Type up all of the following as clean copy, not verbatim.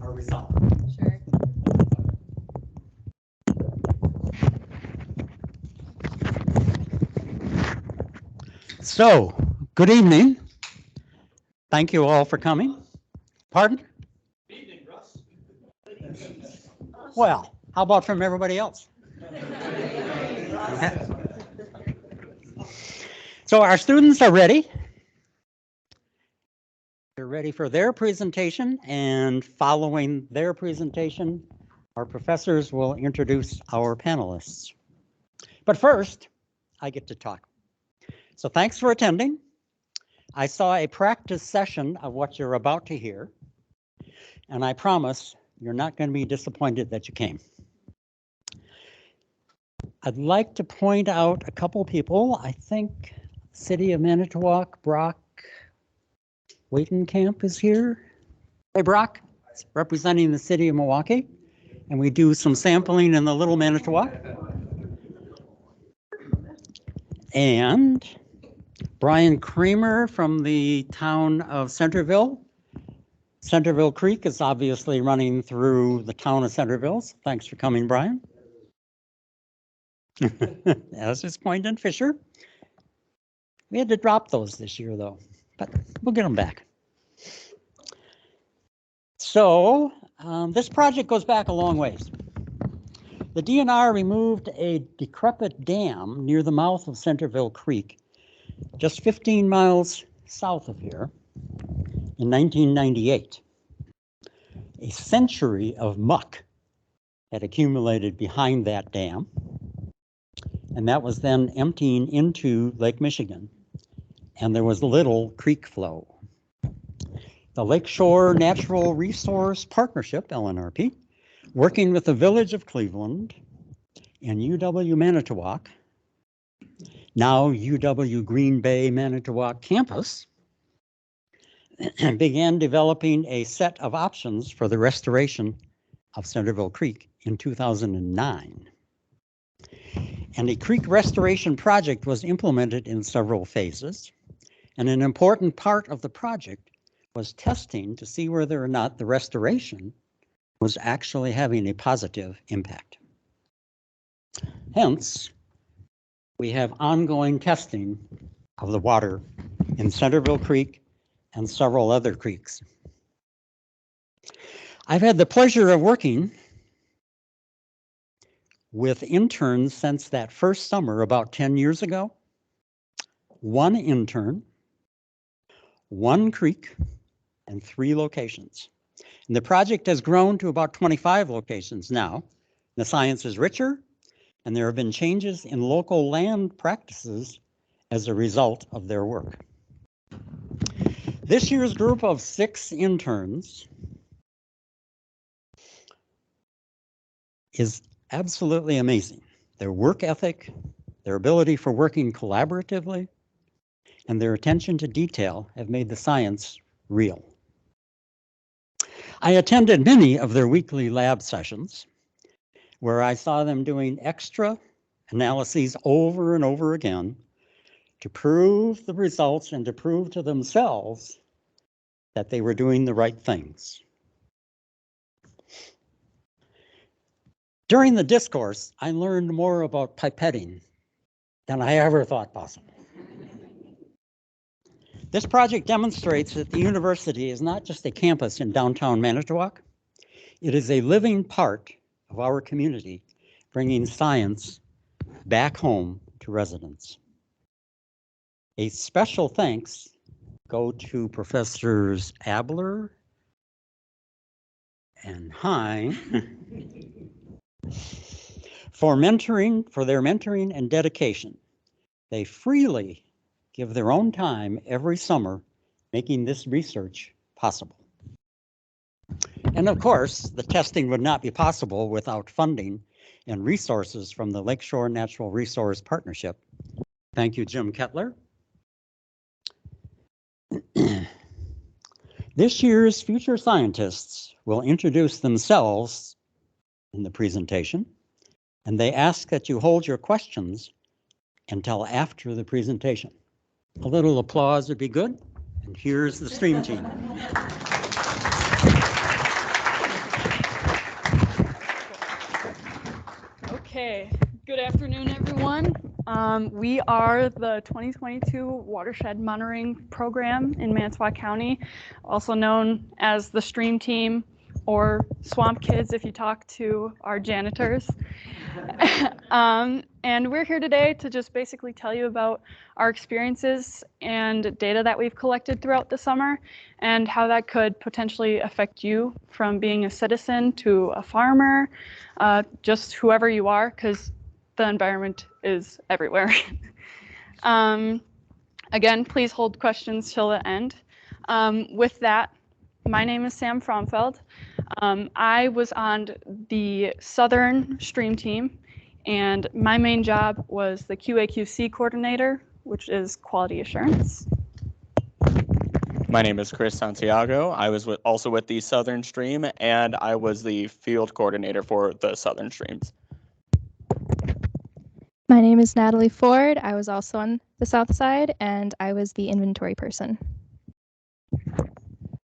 our result. Sure. So, good evening. Thank you all for coming. Pardon? Evening, Russ. Well, how about from everybody else? So our students are ready. They're ready for their presentation, and following their presentation, our professors will introduce our panelists. But first, I get to talk. So thanks for attending. I saw a practice session of what you're about to hear, and I promise you're not going to be disappointed that you came. I'd like to point out a couple people. I think City of Manitowoc, Brock Waitenkamp is here. Hey, Brock, representing the city of Milwaukee. And we do some sampling in the Little Manitowoc. And Brian Kramer from the town of Centerville. Centerville Creek is obviously running through the town of Centerville. So thanks for coming, Brian. As is Poynton Fisher. We had to drop those this year, though, but we'll get them back. So this project goes back a long ways. The DNR removed a decrepit dam near the mouth of Centerville Creek, just 15 miles south of here, in 1998. A century of muck had accumulated behind that dam, and that was then emptying into Lake Michigan, and there was little creek flow. The Lakeshore Natural Resource Partnership, LNRP, working with the Village of Cleveland and UW Manitowoc, now UW Green Bay Manitowoc campus, began developing a set of options for the restoration of Centerville Creek in 2009. And a creek restoration project was implemented in several phases. And an important part of the project was testing to see whether or not the restoration was actually having a positive impact. Hence, we have ongoing testing of the water in Centerville Creek and several other creeks. I've had the pleasure of working with interns since that first summer about 10 years ago. One intern, one creek, and 3 locations. And the project has grown to about 25 locations now. The science is richer, and there have been changes in local land practices as a result of their work. This year's group of 6 interns is absolutely amazing. Their work ethic, their ability for working collaboratively, and their attention to detail have made the science real. I attended many of their weekly lab sessions where I saw them doing extra analyses over and over again to prove the results and to prove to themselves that they were doing the right things. During the discourse, I learned more about pipetting than I ever thought possible. This project demonstrates that the university is not just a campus in downtown Manitowoc. It is a living part of our community, bringing science back home to residents. A special thanks go to Professors Abler and Hine for their mentoring and dedication. They freely give their own time every summer, making this research possible. And of course, the testing would not be possible without funding and resources from the Lakeshore Natural Resource Partnership. Thank you, Jim Kettler. This year's future scientists will introduce themselves in the presentation, and they ask that you hold your questions until after the presentation. A little applause would be good. And here's the stream team. Okay, good afternoon, everyone. We are the 2022 Watershed Monitoring Program in Manitowoc County, also known as the Stream Team or Swamp Kids if you talk to our janitors. And we're here today to just basically tell you about our experiences and data that we've collected throughout the summer and how that could potentially affect you from being a citizen to a farmer, just whoever you are, because the environment is everywhere. Again, please hold questions till the end. With that, my name is Sam Fromfeld. I was on the Southern Stream Team, and my main job was the QA/QC coordinator, which is quality assurance. My name is Chris Santiago. I was also with the Southern Stream, and I was the field coordinator for the Southern Streams. My name is Natalie Ford. I was also on the south side, and I was the inventory person.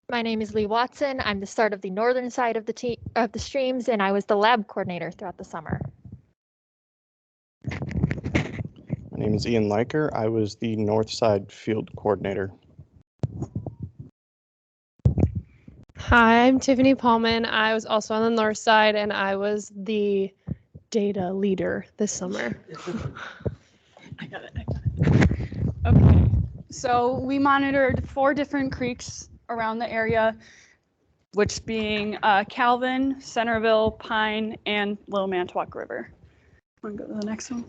My name is Lee Watson. I'm the start of the northern side of the streams, and I was the lab coordinator throughout the summer. My name is Ian Liker. I was the north side field coordinator. Hi, I'm Tiffany Paulman. I was also on the north side, and I was the data leader this summer. I got it. Okay, so we monitored 4 different creeks around the area, which being Calvin, Centerville, Pine, and Little Manitowoc River. Want to go to the next one?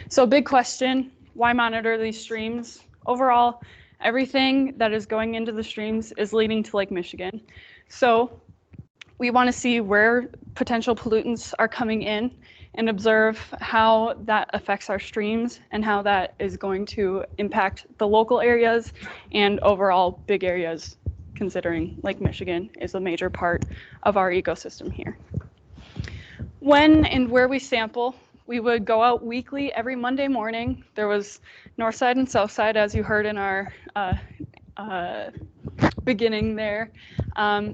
So big question, why monitor these streams? Overall, everything that is going into the streams is leading to Lake Michigan. So we want to see where potential pollutants are coming in and observe how that affects our streams and how that is going to impact the local areas and overall big areas, considering Lake Michigan is a major part of our ecosystem here. When and where we sample, we would go out weekly every Monday morning. There was north side and south side, as you heard in our beginning there.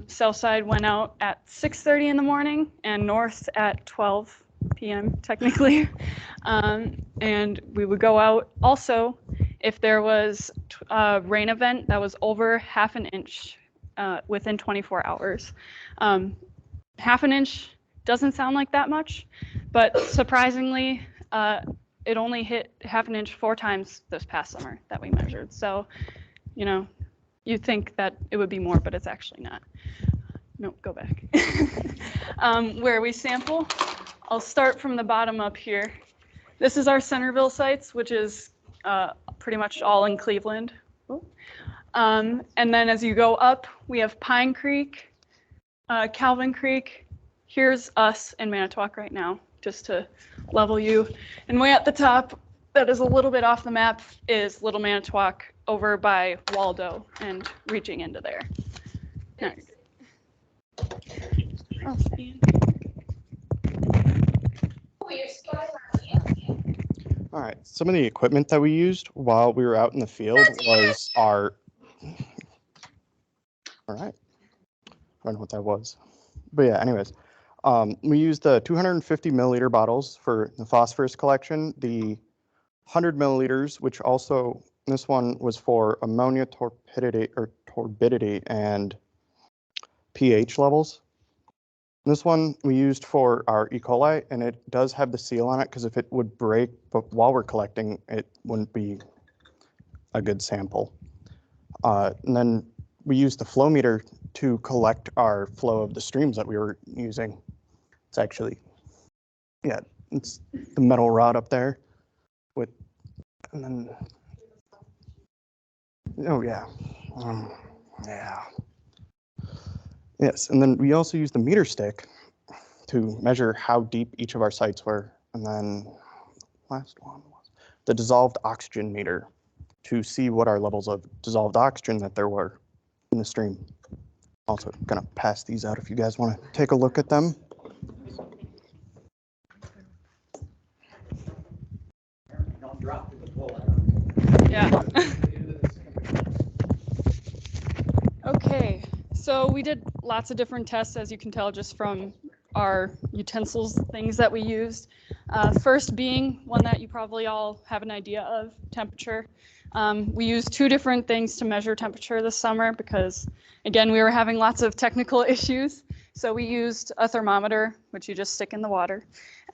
South side went out at 6:30 in the morning and north at 12 p.m. technically. And we would go out also if there was a rain event that was over half an inch within 24 hours. Half an inch doesn't sound like that much, but surprisingly, it only hit half an inch 4 times this past summer that we measured. So, you know, you'd think that it would be more, but it's actually not. Nope, go back. Where we sample, I'll start from the bottom up here. This is our Centerville sites, which is pretty much all in Cleveland. And then as you go up, we have Pine Creek, Calvin Creek. Here's us in Manitowoc right now, just to level you. And way at the top, that is a little bit off the map, is Little Manitowoc over by Waldo and reaching into there. Nice. Oh, All right, some of the equipment that we used while we were out in the field was our, all right, I don't know what that was, but yeah, anyways, we used the 250 milliliter bottles for the phosphorus collection, the 100 milliliters, which also, this one was for ammonia turbidity and pH levels. This one we used for our E. coli, and it does have the seal on it because if it would break, but while we're collecting, it wouldn't be a good sample. And then we used the flow meter to collect our flow of the streams that we were using. It's actually, yeah, it's the metal rod up there with, and then, oh yeah, yeah. Yes, and then we also used the meter stick to measure how deep each of our sites were. And then last one was the dissolved oxygen meter to see what our levels of dissolved oxygen that there were in the stream. Also gonna pass these out if you guys want to take a look at them. Yeah. Okay, so we did lots of different tests, as you can tell just from our utensils, things that we used. First being one that you probably all have an idea of, temperature. We used 2 different things to measure temperature this summer because, again, we were having lots of technical issues. So we used a thermometer, which you just stick in the water,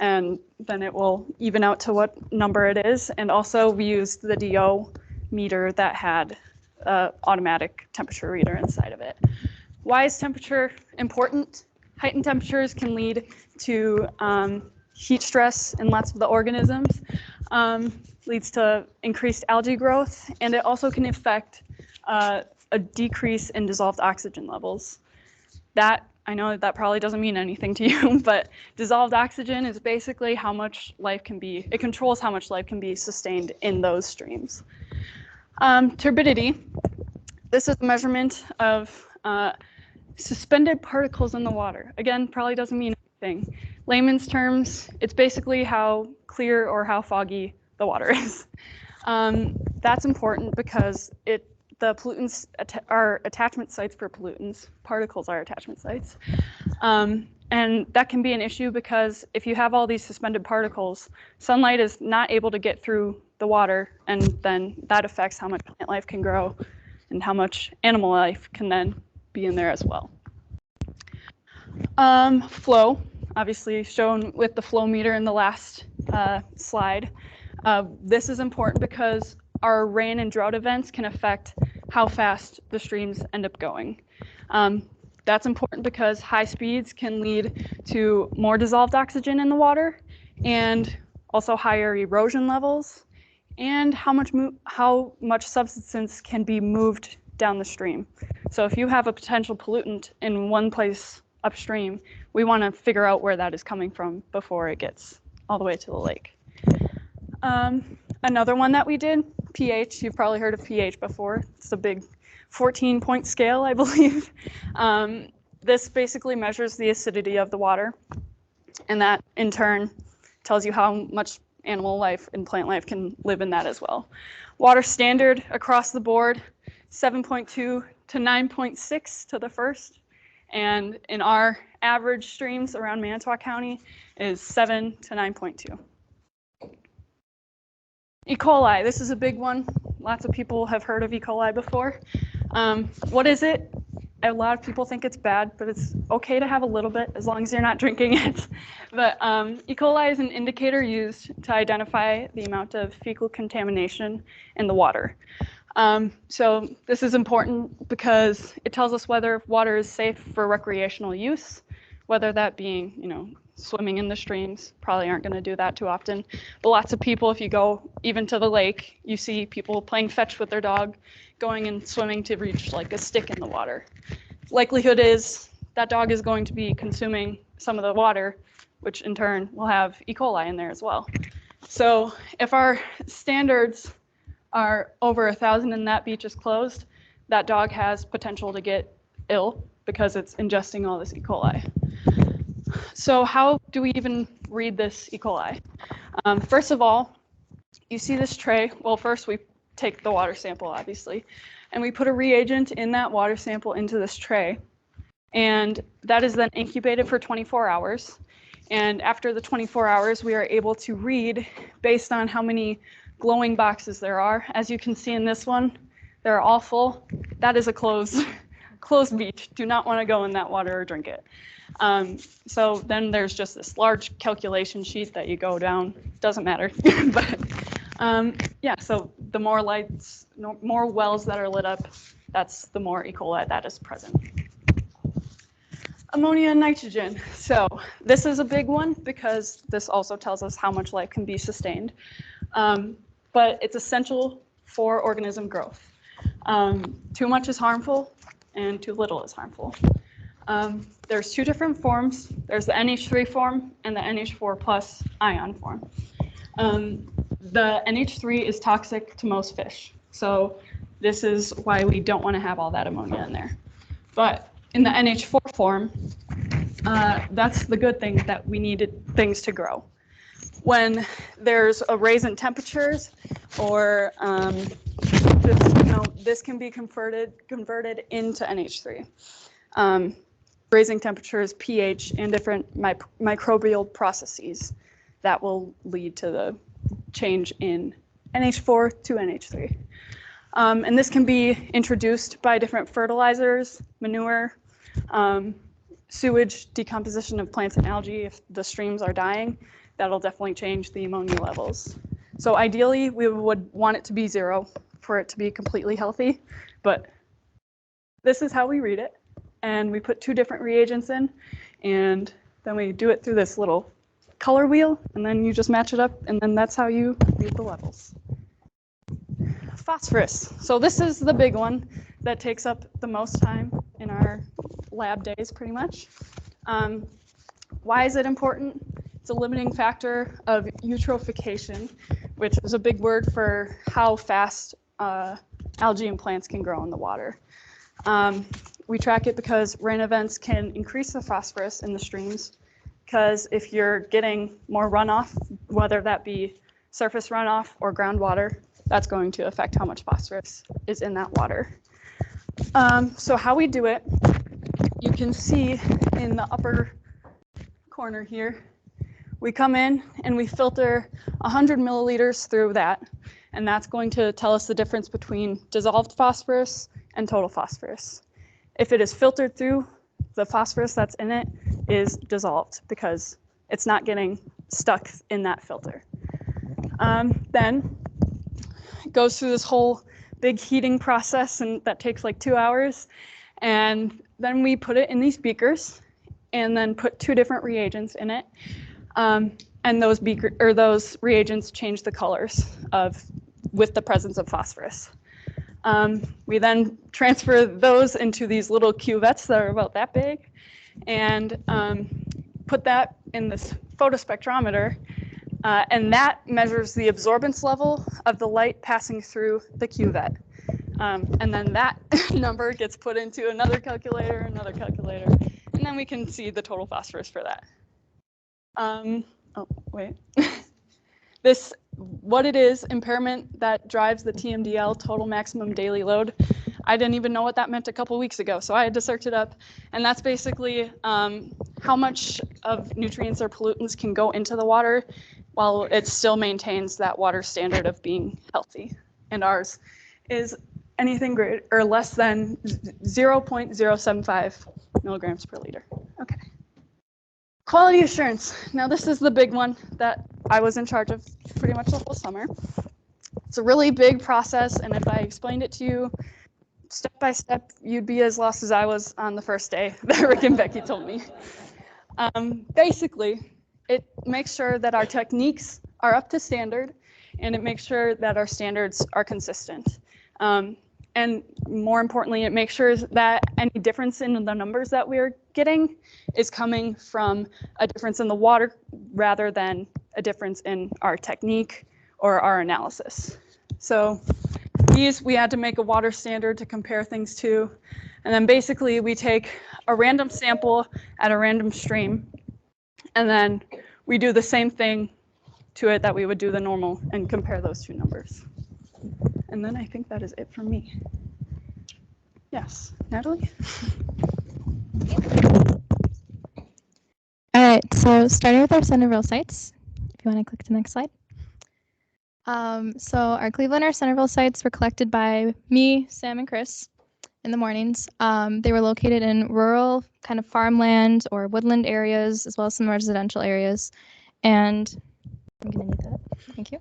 and then it will even out to what number it is. And also we used the DO meter that had an automatic temperature reader inside of it. Why is temperature important? Heightened temperatures can lead to heat stress in lots of the organisms, leads to increased algae growth, and it also can affect a decrease in dissolved oxygen levels. That, I know that probably doesn't mean anything to you, but dissolved oxygen is basically how much life can be, it controls how much life can be sustained in those streams. Turbidity, this is a measurement of suspended particles in the water. Again, probably doesn't mean anything. Layman's terms, it's basically how clear or how foggy the water is. That's important because the pollutants are attachment sites for pollutants. Particles are attachment sites. And that can be an issue because if you have all these suspended particles, sunlight is not able to get through the water, and then that affects how much plant life can grow and how much animal life can then be in there as well. Flow, obviously shown with the flow meter in the last slide. This is important because our rain and drought events can affect how fast the streams end up going. That's important because high speeds can lead to more dissolved oxygen in the water and also higher erosion levels and how much substance can be moved down the stream. So if you have a potential pollutant in one place upstream, we want to figure out where that is coming from before it gets all the way to the lake. Another one that we did, pH, you've probably heard of pH before. It's a big 14-point scale, I believe. This basically measures the acidity of the water, and that in turn tells you how much animal life and plant life can live in that as well. Water standard across the board, 7.2 to 9.6 to the first, and in our average streams around Manitowoc County is 7 to 9.2. E. coli, this is a big one. Lots of people have heard of E. coli before. What is it? A lot of people think it's bad, but it's okay to have a little bit as long as you're not drinking it. But E. coli is an indicator used to identify the amount of fecal contamination in the water. So this is important because it tells us whether water is safe for recreational use, whether that being, swimming in the streams. Probably aren't going to do that too often. But lots of people, if you go even to the lake, you see people playing fetch with their dog, going and swimming to reach like a stick in the water. Likelihood is that dog is going to be consuming some of the water, which in turn will have E. coli in there as well. So if our standards are over 1,000 and that beach is closed, that dog has potential to get ill because it's ingesting all this E. coli. So how do we even read this E. coli? First of all, you see this tray. Well, first we take the water sample, obviously, and we put a reagent in that water sample into this tray. And that is then incubated for 24 hours. And after the 24 hours, we are able to read based on how many glowing boxes there are. As you can see in this one, they're all full. That is a closed beach. Do not want to go in that water or drink it. So then there's just this large calculation sheet that you go down. Doesn't matter. But yeah, so the more lights, more wells that are lit up, that's the more E. coli that is present. Ammonia and nitrogen. So this is a big one because this also tells us how much life can be sustained. But it's essential for organism growth. Too much is harmful and too little is harmful. There's 2 different forms. There's the NH3 form and the NH4 plus ion form. The NH3 is toxic to most fish. So this is why we don't want to have all that ammonia in there. But in the NH4 form, that's the good thing, that we needed things to grow. When there's a raise in temperatures or this can be converted into NH3. raising temperatures, pH, and different microbial processes that will lead to the change in NH4 to NH3. And this can be introduced by different fertilizers, manure, sewage, decomposition of plants and algae. If the streams are dying, that'll definitely change the ammonia levels. So ideally, we would want it to be 0 for it to be completely healthy, but this is how we read it. And we put 2 different reagents in, and then we do it through this little color wheel, and then you just match it up, and then that's how you read the levels. Phosphorus. So this is the big one that takes up the most time in our lab days, pretty much. Why is it important? It's a limiting factor of eutrophication, which is a big word for how fast algae and plants can grow in the water. We track it because rain events can increase the phosphorus in the streams, because if you're getting more runoff, whether that be surface runoff or groundwater, that's going to affect how much phosphorus is in that water. So how we do it, you can see in the upper corner here, we come in and we filter 100 milliliters through that, and that's going to tell us the difference between dissolved phosphorus and total phosphorus. If it is filtered through, the phosphorus that's in it is dissolved because it's not getting stuck in that filter. Then it goes through this whole big heating process, and that takes like 2 hours. And then we put it in these beakers and then put 2 different reagents in it. And those reagents change the colors with the presence of phosphorus. We then transfer those into these little cuvettes that are about that big, and put that in this photospectrometer, and that measures the absorbance level of the light passing through the cuvette. And then that number gets put into another calculator, and then we can see the total phosphorus for that. Oh, wait. What it is, impairment that drives the TMDL, total maximum daily load. I didn't even know what that meant a couple weeks ago, so I had to search it up. And that's basically how much of nutrients or pollutants can go into the water while it still maintains that water standard of being healthy. And ours is anything greater or less than 0.075 milligrams per liter. Okay. Quality assurance. Now this is the big one that I was in charge of pretty much the whole summer. It's a really big process, and if I explained it to you step by step, you'd be as lost as I was on the first day that Rick and Becky told me. Basically, it makes sure that our techniques are up to standard, and it makes sure that our standards are consistent. And more importantly, it makes sure that any difference in the numbers that we're getting is coming from a difference in the water rather than a difference in our technique or our analysis. So we had to make a water standard to compare things to. And then basically we take a random sample at a random stream, and then we do the same thing to it that we would do the normal and compare those 2 numbers. And then I think that is it for me. Yes, Natalie? All right, so starting with our Centerville sites, if you want to click to the next slide. So our Cleveland or Centerville sites were collected by me, Sam, and Chris in the mornings. They were located in rural kind of farmland or woodland areas, as well as some residential areas. And I'm gonna need that, thank you.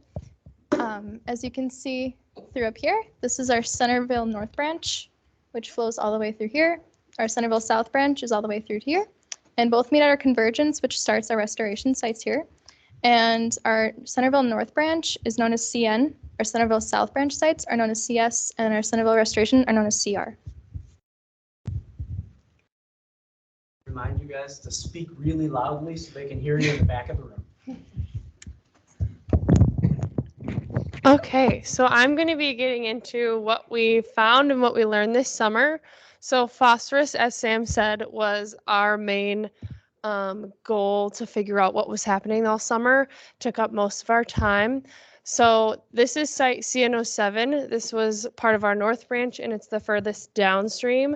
As you can see through up here, this is our Centerville North Branch, which flows all the way through here. Our Centerville South Branch is all the way through here. And both meet at our convergence, which starts our restoration sites here. And our Centerville North Branch is known as CN. Our Centerville South Branch sites are known as CS, and our Centerville Restoration are known as CR. Remind you guys to speak really loudly so they can hear you in the back of the room. Okay, so I'm going to be getting into what we found and what we learned this summer. So phosphorus, as Sam said, was our main goal to figure out what was happening all summer. Took up most of our time. So this is site CN07. This was part of our north branch, and it's the furthest downstream.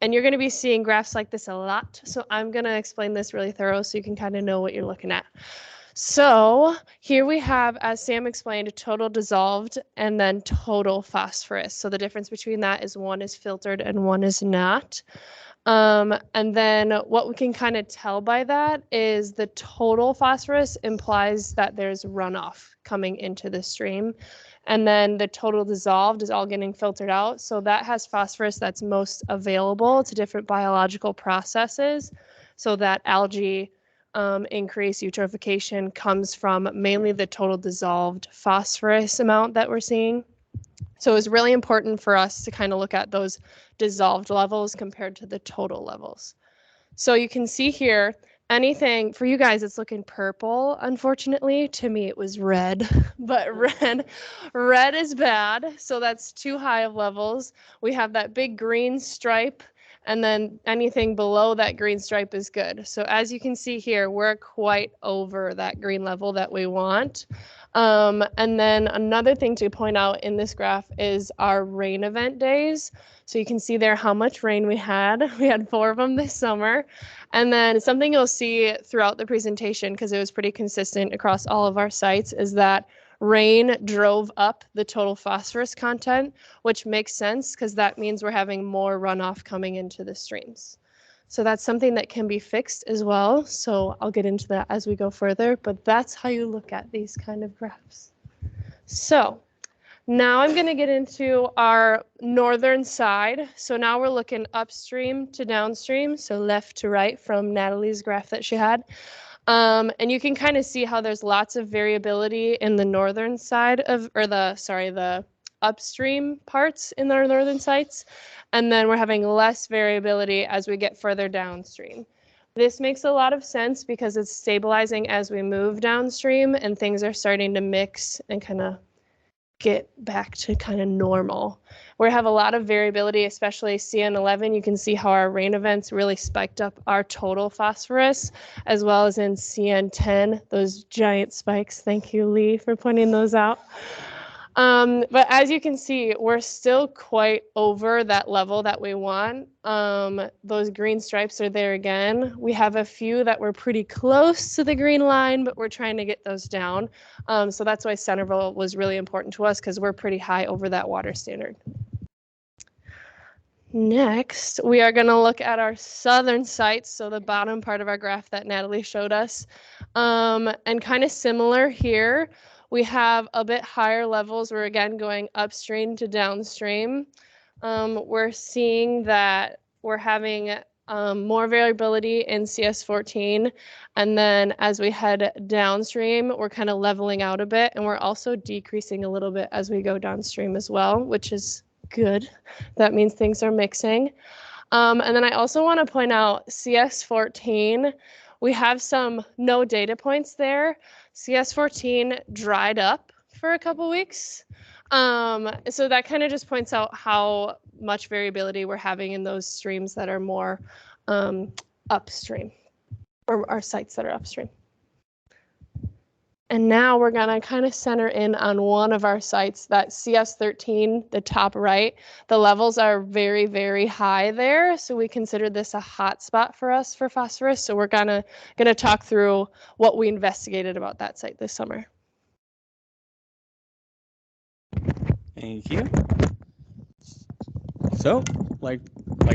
And you're going to be seeing graphs like this a lot. So I'm going to explain this really thorough so you can kind of know what you're looking at. So here we have, as Sam explained, total dissolved and then total phosphorus. So the difference between that is one is filtered and one is not. And then what we can kind of tell by that is the total phosphorus implies that there's runoff coming into the stream. And then the total dissolved is all getting filtered out. So that has phosphorus that's most available to different biological processes. So that algae increase, eutrophication comes from mainly the total dissolved phosphorus amount that we're seeing. So it's really important for us to kind of look at those dissolved levels compared to the total levels. So you can see here, anything for you guys, it's looking purple. Unfortunately, to me, it was red, but red is bad. So that's too high of levels. We have that big green stripe, and then anything below that green stripe is good. So as you can see here, we're quite over that green level that we want. And then another thing to point out in this graph is our rain event days. So you can see there how much rain we had. We had 4 of them this summer. And then something you'll see throughout the presentation, because it was pretty consistent across all of our sites, is that rain drove up the total phosphorus content, which makes sense because that means we're having more runoff coming into the streams. So that's something that can be fixed as well. So I'll get into that as we go further, but that's how you look at these kind of graphs. So now I'm going to get into our northern side. So now we're looking upstream to downstream, so left to right from Natalie's graph that she had. And you can kind of see how there's lots of variability in the northern side of, or the upstream parts in our northern sites. And then we're having less variability as we get further downstream. This makes a lot of sense because it's stabilizing as we move downstream and things are starting to mix and kind of get back to kind of normal. We have a lot of variability, especially CN11. You can see how our rain events really spiked up our total phosphorus, as well as in CN10, those giant spikes. Thank you, Lee, for pointing those out. But as you can see, we're still quite over that level that we want. Those green stripes are there again. We have a few that were pretty close to the green line, but we're trying to get those down. So that's why Centerville was really important to us because we're pretty high over that water standard. Next, we are going to look at our southern sites, so the bottom part of our graph that Natalie showed us. And kind of similar here, we have a bit higher levels. We're again going upstream to downstream. We're seeing that we're having more variability in CS14. And then as we head downstream, we're kind of leveling out a bit. And we're also decreasing a little bit as we go downstream as well, which is good. That means things are mixing. And then I also want to point out CS14, we have some no data points there. CS14 dried up for a couple weeks. So that kind of just points out how much variability we're having in those streams that are more upstream, or our sites that are upstream. And now we're going to kind of center in on one of our sites, that CS13, the top right. The levels are very, very high there. So we consider this a hot spot for us for phosphorus. So we're gonna talk through what we investigated about that site this summer. Thank you. So, like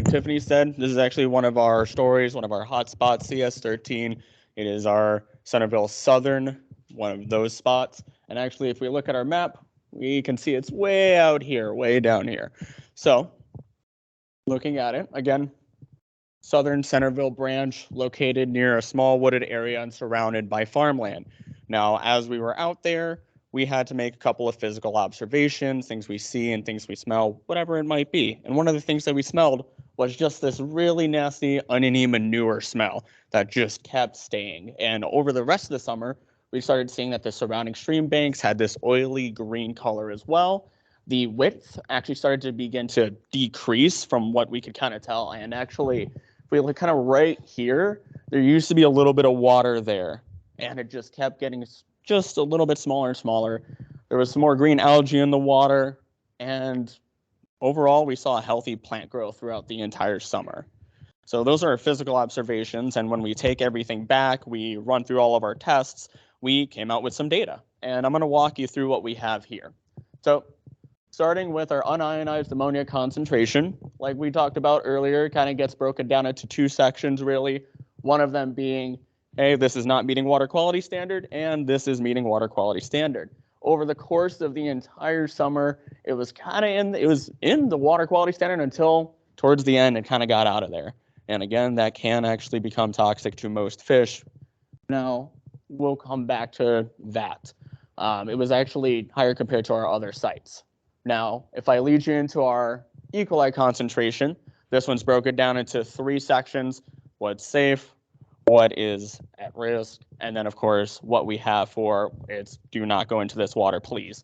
Tiffany said, this is actually one of our stories, one of our hot spots, CS13. It is our Centerville Southern, one of those spots. And actually, if we look at our map, we can see it's way out here, way down here. So, looking at it, again, Southern Centerville branch located near a small wooded area and surrounded by farmland. Now, as we were out there, we had to make a couple of physical observations, things we see and things we smell, whatever it might be. And one of the things that we smelled was just this really nasty, oniony manure smell that just kept staying. And over the rest of the summer, we started seeing that the surrounding stream banks had this oily green color as well. The width actually started to begin to decrease from what we could kind of tell. And actually, if we look kind of right here, there used to be a little bit of water there. And it just kept getting just a little bit smaller and smaller There was some more green algae in the water, and overall, we saw a healthy plant growth throughout the entire summer. So those are our physical observations, and when we take everything back, we run through all of our tests, we came out with some data. And I'm going to walk you through what we have here. So starting with our unionized ammonia concentration, like we talked about earlier, it kind of gets broken down into two sections, really. One of them being, hey, this is not meeting water quality standard, and this is meeting water quality standard. Over the course of the entire summer, it was kind of in the water quality standard until towards the end it kind of got out of there. And again, that can actually become toxic to most fish. Now, we'll come back to that. It was actually higher compared to our other sites. Now, if I lead you into our E. coli concentration, this one's broken down into three sections: what's safe, what is at risk, and then of course what we have for it's do not go into this water, please.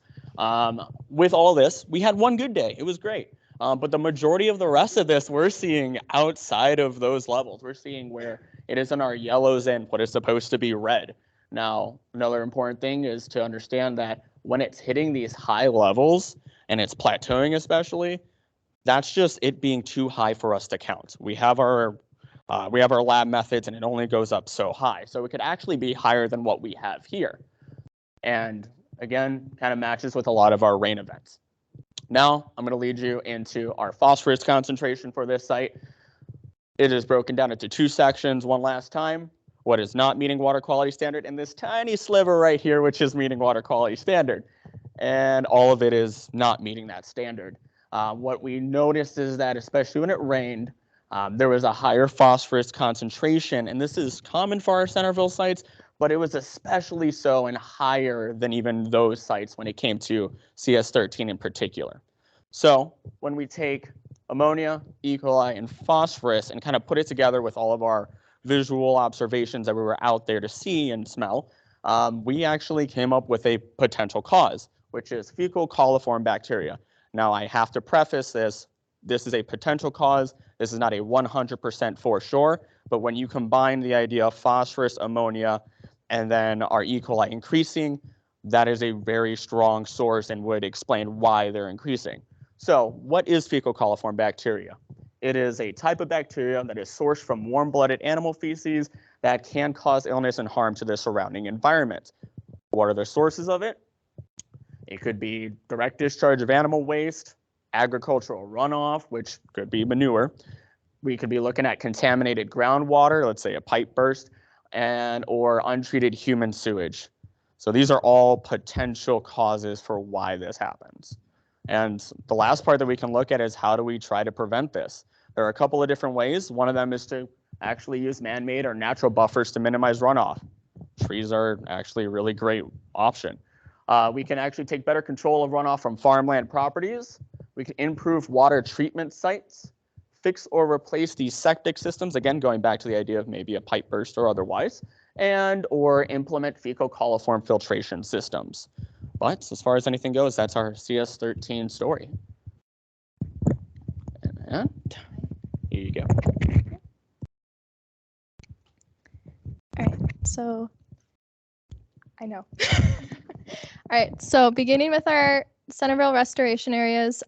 With all this, we had one good day. It was great. But the majority of the rest of this, we're seeing outside of those levels. We're seeing where it is in our yellows and what is supposed to be red. Now, another important thing is to understand that when it's hitting these high levels and it's plateauing especially, that's just it being too high for us to count. We have our lab methods and it only goes up so high. So it could actually be higher than what we have here. And again, kind of matches with a lot of our rain events. Now, I'm going to lead you into our phosphorus concentration for this site. It is broken down into two sections one last time. What is not meeting water quality standard, and this tiny sliver right here, which is meeting water quality standard. And all of it is not meeting that standard. What we noticed is that, especially when it rained, there was a higher phosphorus concentration, and this is common for our Centerville sites, but it was especially so and higher than even those sites when it came to CS13 in particular. So when we take ammonia, E. coli, and phosphorus and kind of put it together with all of our visual observations that we were out there to see and smell, we actually came up with a potential cause, which is fecal coliform bacteria. Now, I have to preface this. This is a potential cause. This is not a 100% for sure, but when you combine the idea of phosphorus, ammonia, and then our E. coli increasing, that is a very strong source and would explain why they're increasing. So what is fecal coliform bacteria? It is a type of bacteria that is sourced from warm-blooded animal feces that can cause illness and harm to the surrounding environment. What are the sources of it? It could be direct discharge of animal waste, agricultural runoff, which could be manure. We could be looking at contaminated groundwater, let's say a pipe burst, or untreated human sewage. So these are all potential causes for why this happens. And the last part that we can look at is how do we try to prevent this? There are a couple of different ways. One of them is to actually use man-made or natural buffers to minimize runoff. Trees are actually a really great option. We can actually take better control of runoff from farmland properties. We can improve water treatment sites, fix or replace these septic systems, again, going back to the idea of maybe a pipe burst or otherwise, or implement fecal coliform filtration systems. But as far as anything goes, that's our CS13 story. And here you go. All right, so I know. All right, so beginning with our Centerville restoration areas,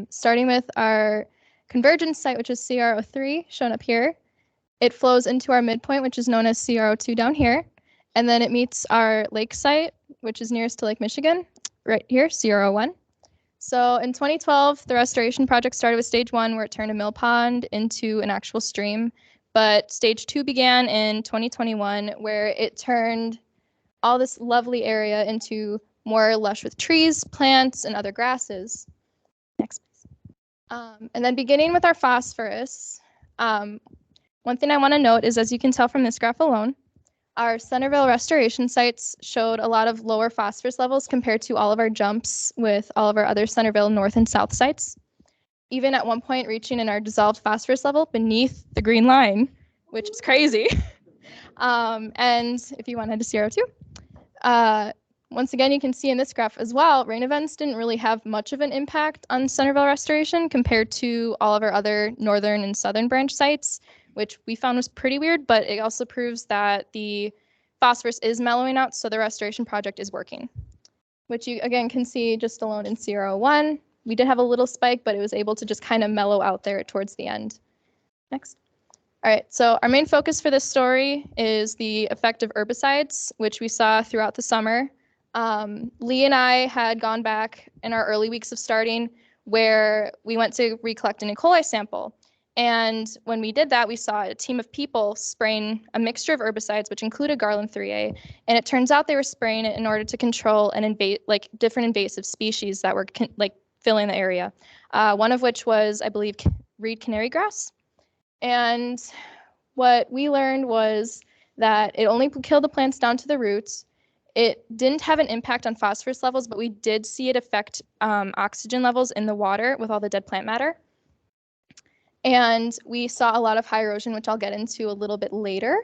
starting with our convergence site, which is CR03, shown up here. It flows into our midpoint, which is known as CR02 down here. And then it meets our lake site, which is nearest to Lake Michigan, right here, CR01. So in 2012, the restoration project started with stage 1, where it turned a mill pond into an actual stream. But stage 2 began in 2021, where it turned all this lovely area into more lush with trees, plants, and other grasses. Next, please. And then beginning with our phosphorus, one thing I want to note is, as you can tell from this graph alone, our Centerville restoration sites showed a lot of lower phosphorus levels compared to all of our jumps with all of our other Centerville north and south sites, even at one point reaching in our dissolved phosphorus level beneath the green line, which is crazy. And if you wanted to CR2, once again, you can see in this graph as well, rain events didn't really have much of an impact on Centerville restoration compared to all of our other northern and southern branch sites, which we found was pretty weird, but it also proves that the phosphorus is mellowing out, so the restoration project is working. which you again can see just alone in CR01. We did have a little spike, but it was able to just kind of mellow out there towards the end. Next. All right, so our main focus for this story is the effect of herbicides, which we saw throughout the summer. Lee and I had gone back in our early weeks of starting where we went to recollect an E. coli sample. And when we did that, we saw a team of people spraying a mixture of herbicides, which included Garland 3A. And it turns out they were spraying it in order to control different invasive species that were filling the area. One of which was, I believe, reed canary grass. And what we learned was that it only killed the plants down to the roots. It didn't have an impact on phosphorus levels, but we did see it affect oxygen levels in the water with all the dead plant matter. And we saw a lot of high erosion, which I'll get into a little bit later.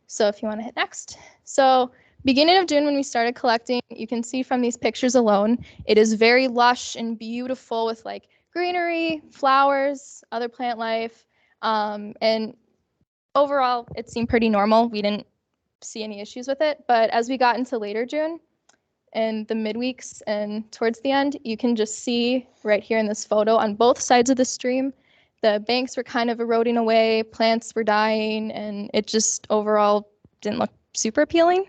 So if you want to hit next. So beginning of June when we started collecting, you can see from these pictures alone, it is very lush and beautiful with like greenery, flowers, other plant life. And overall, it seemed pretty normal. We didn't see any issues with it. But as we got into later June and the midweeks and towards the end, you can just see right here in this photo on both sides of the stream, the banks were kind of eroding away, plants were dying, and it just overall didn't look super appealing.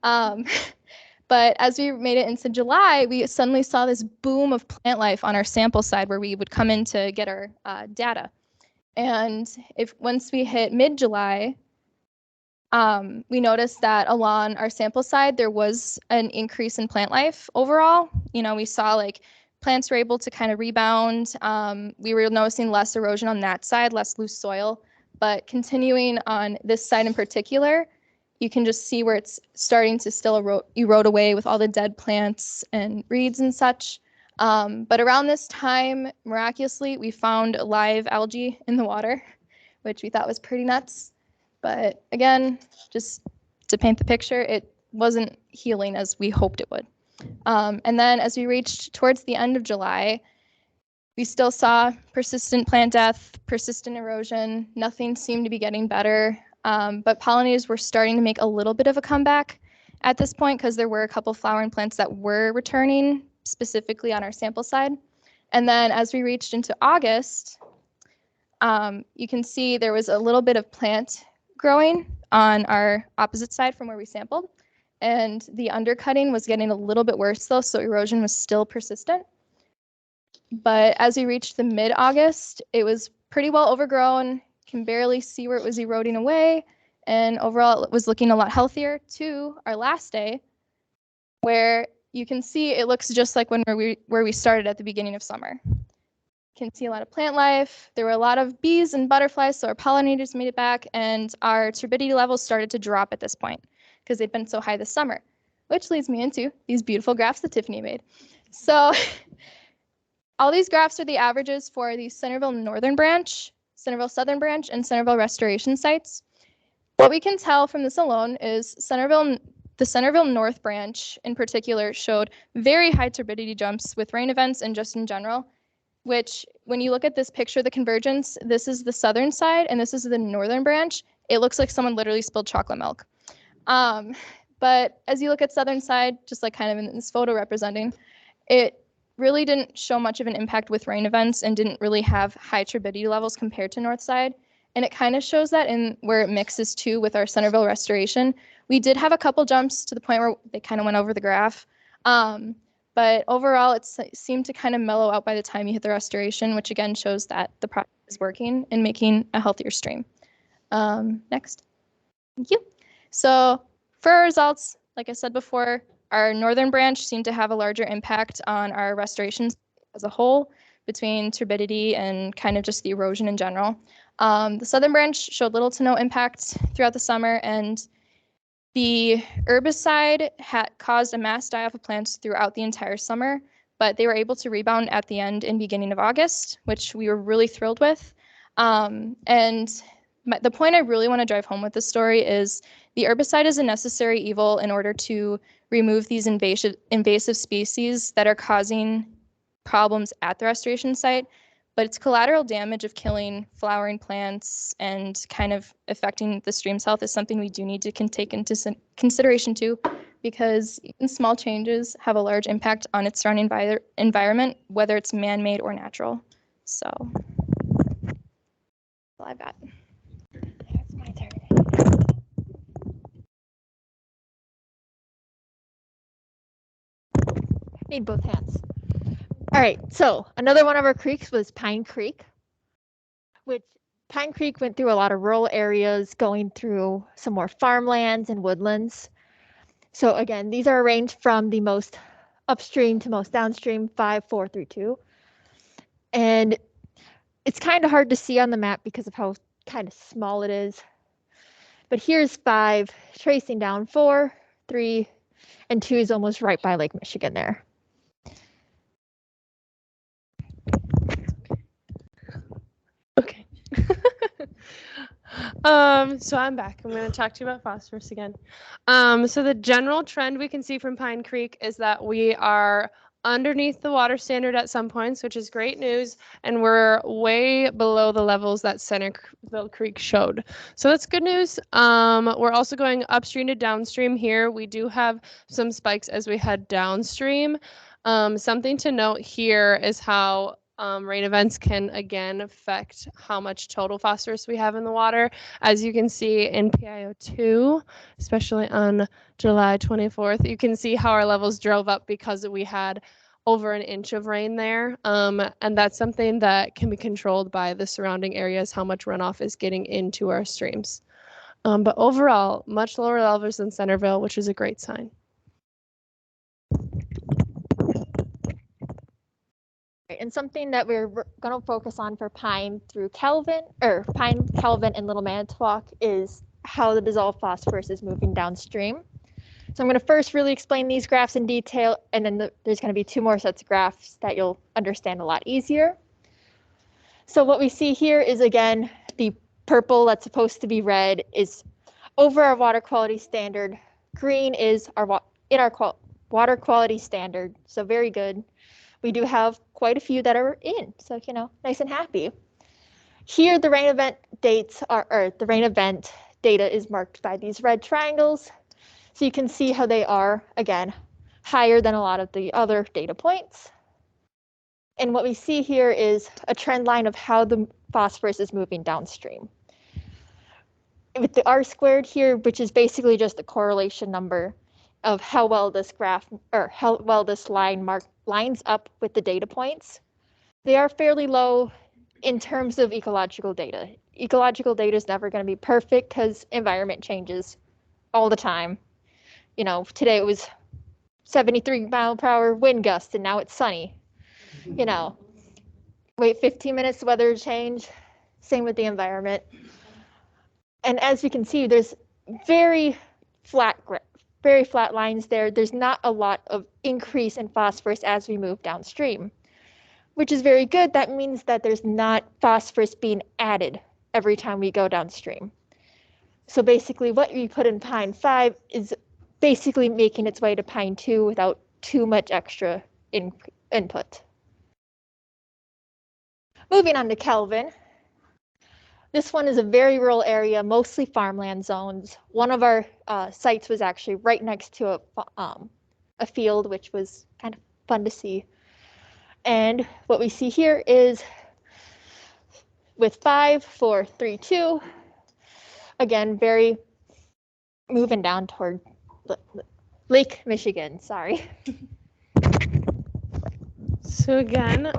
But as we made it into July, we suddenly saw this boom of plant life on our sample side where we would come in to get our data. And once we hit mid-July, we noticed that along our sample side, there was an increase in plant life overall. You know, we saw like plants were able to kind of rebound. We were noticing less erosion on that side, less loose soil. But continuing on this side in particular, you can just see where it's starting to still erode away with all the dead plants and reeds and such. But around this time, miraculously, we found live algae in the water, which we thought was pretty nuts. But again, just to paint the picture, it wasn't healing as we hoped it would. And then as we reached towards the end of July, we still saw persistent plant death, persistent erosion. Nothing seemed to be getting better. But pollinators were starting to make a little bit of a comeback at this point because there were a couple flowering plants that were returning, specifically on our sample side. And then as we reached into August, you can see there was a little bit of plant growing on our opposite side from where we sampled. And the undercutting was getting a little bit worse though, so erosion was still persistent. But as we reached the mid-August, it was pretty well overgrown, can barely see where it was eroding away, and overall it was looking a lot healthier to our last day, where you can see it looks just like where we started at the beginning of summer. You can see a lot of plant life. There were a lot of bees and butterflies, so our pollinators made it back, and our turbidity levels started to drop at this point because they'd been so high this summer, which leads me into these beautiful graphs that Tiffany made. So all these graphs are the averages for the Centerville Northern Branch, Centerville Southern Branch, and Centerville Restoration sites. What we can tell from this alone is the Centerville North Branch in particular showed very high turbidity jumps with rain events and just in general, which when you look at this picture, the convergence, this is the southern side and this is the northern branch. It looks like someone literally spilled chocolate milk. But as you look at southern side, just like kind of in this photo representing, it really didn't show much of an impact with rain events and didn't really have high turbidity levels compared to north side. And it kind of shows that in where it mixes too with our Centerville Restoration. We did have a couple jumps to the point where they kind of went over the graph. But overall, it seemed to kind of mellow out by the time you hit the restoration, which again shows that the product is working and making a healthier stream. Next. Thank you. So for our results, like I said before, our northern branch seemed to have a larger impact on our restorations as a whole between turbidity and kind of just the erosion in general. The southern branch showed little to no impact throughout the summer, and the herbicide had caused a mass die-off of plants throughout the entire summer, but they were able to rebound at the end and beginning of August, which we were really thrilled with. The point I really want to drive home with this story is the herbicide is a necessary evil in order to remove these invasive species that are causing problems at the restoration site, but it's collateral damage of killing flowering plants and kind of affecting the stream's health is something we do need to take into consideration too because even small changes have a large impact on its surrounding environment, whether it's man-made or natural. So, that's all I've got. It's my turn. Need both hands. All right, so another one of our creeks was Pine Creek, which Pine Creek went through a lot of rural areas, going through some more farmlands and woodlands. So again, these are arranged from the most upstream to most downstream, 5, 4, 3, 2. And it's kind of hard to see on the map because of how kind of small it is. But here's 5 tracing down 4, 3, and 2 is almost right by Lake Michigan there. Okay. So I'm back. I'm going to talk to you about phosphorus again. So the general trend we can see from Pine Creek is that we are underneath the water standard at some points, which is great news, and we're way below the levels that Centerville Creek showed. So that's good news. We're also going upstream to downstream here. We do have some spikes as we head downstream. Something to note here is how rain events can again affect how much total phosphorus we have in the water. As you can see in PIO2, especially on July 24th, you can see how our levels drove up because we had over an inch of rain there. And that's something that can be controlled by the surrounding areas, how much runoff is getting into our streams. But overall, much lower levels than Centerville, which is a great sign. And something that we're going to focus on for Pine through Kelvin, or Pine, Kelvin, and Little Manitowoc is how the dissolved phosphorus is moving downstream. So I'm going to first really explain these graphs in detail, and then there's going to be 2 more sets of graphs that you'll understand a lot easier. So what we see here is, again, the purple that's supposed to be red is over our water quality standard. Green is our water quality standard, so very good. We do have quite a few that are in, so nice and happy. Here, the rain event dates are, or the rain event data is marked by these red triangles. So you can see how they are, again, higher than a lot of the other data points. And what we see here is a trend line of how the phosphorus is moving downstream. With the R squared here, which is basically just a correlation number of how well this graph, or how well this line lines up with the data points. They are fairly low in terms of ecological data. Ecological data is never going to be perfect because environment changes all the time. Today it was 73 mile per hour wind gusts and now it's sunny. Wait 15 minutes, the weather change. Same with the environment. And as we can see, there's very flat lines there. There's not a lot of increase in phosphorus as we move downstream, which is very good. That means that there's not phosphorus being added every time we go downstream. So basically what we put in Pine 5 is basically making its way to Pine 2 without too much extra input. Moving on to Kelvin. This one is a very rural area, mostly farmland zones. One of our sites was actually right next to a field, which was kind of fun to see. And what we see here is with 5, 4, 3, 2, again, very moving down toward Lake Michigan, sorry. So again,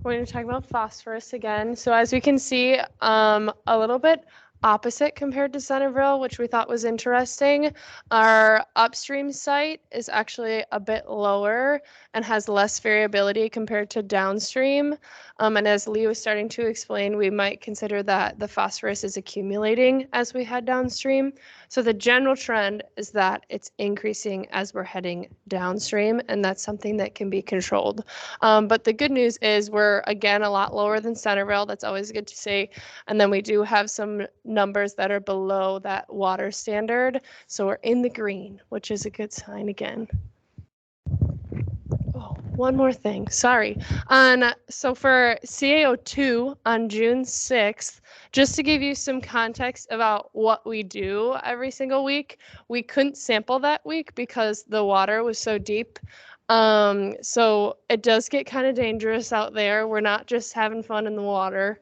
we're going to talk about phosphorus again. So as we can see, a little bit opposite compared to Centerville, which we thought was interesting. Our upstream site is actually a bit lower and has less variability compared to downstream. And as Lee was starting to explain, we might consider that the phosphorus is accumulating as we head downstream. So the general trend is that it's increasing as we're heading downstream, and that's something that can be controlled. But the good news is we're, again, a lot lower than Centerville. That's always good to see. And then we do have some numbers that are below that water standard. So we're in the green, which is a good sign again. Oh. one more thing. Sorry. So for CaO2 on June 6th, just to give you some context about what we do every single week, we couldn't sample that week because the water was so deep. So it does get kind of dangerous out there. We're not just having fun in the water.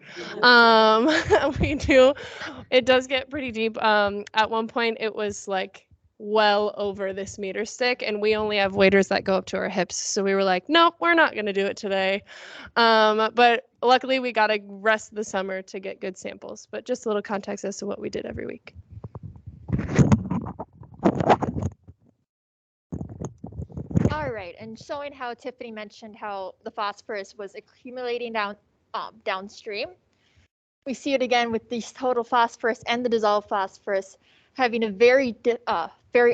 It does get pretty deep. At one point it was like well over this meter stick, and we only have waders that go up to our hips. So we were like, nope, we're not going to do it today. But luckily we got a rest of the summer to get good samples, but just a little context as to what we did every week. All right, and showing how Tiffany mentioned how the phosphorus was accumulating downstream. We see it again with the total phosphorus and the dissolved phosphorus having a very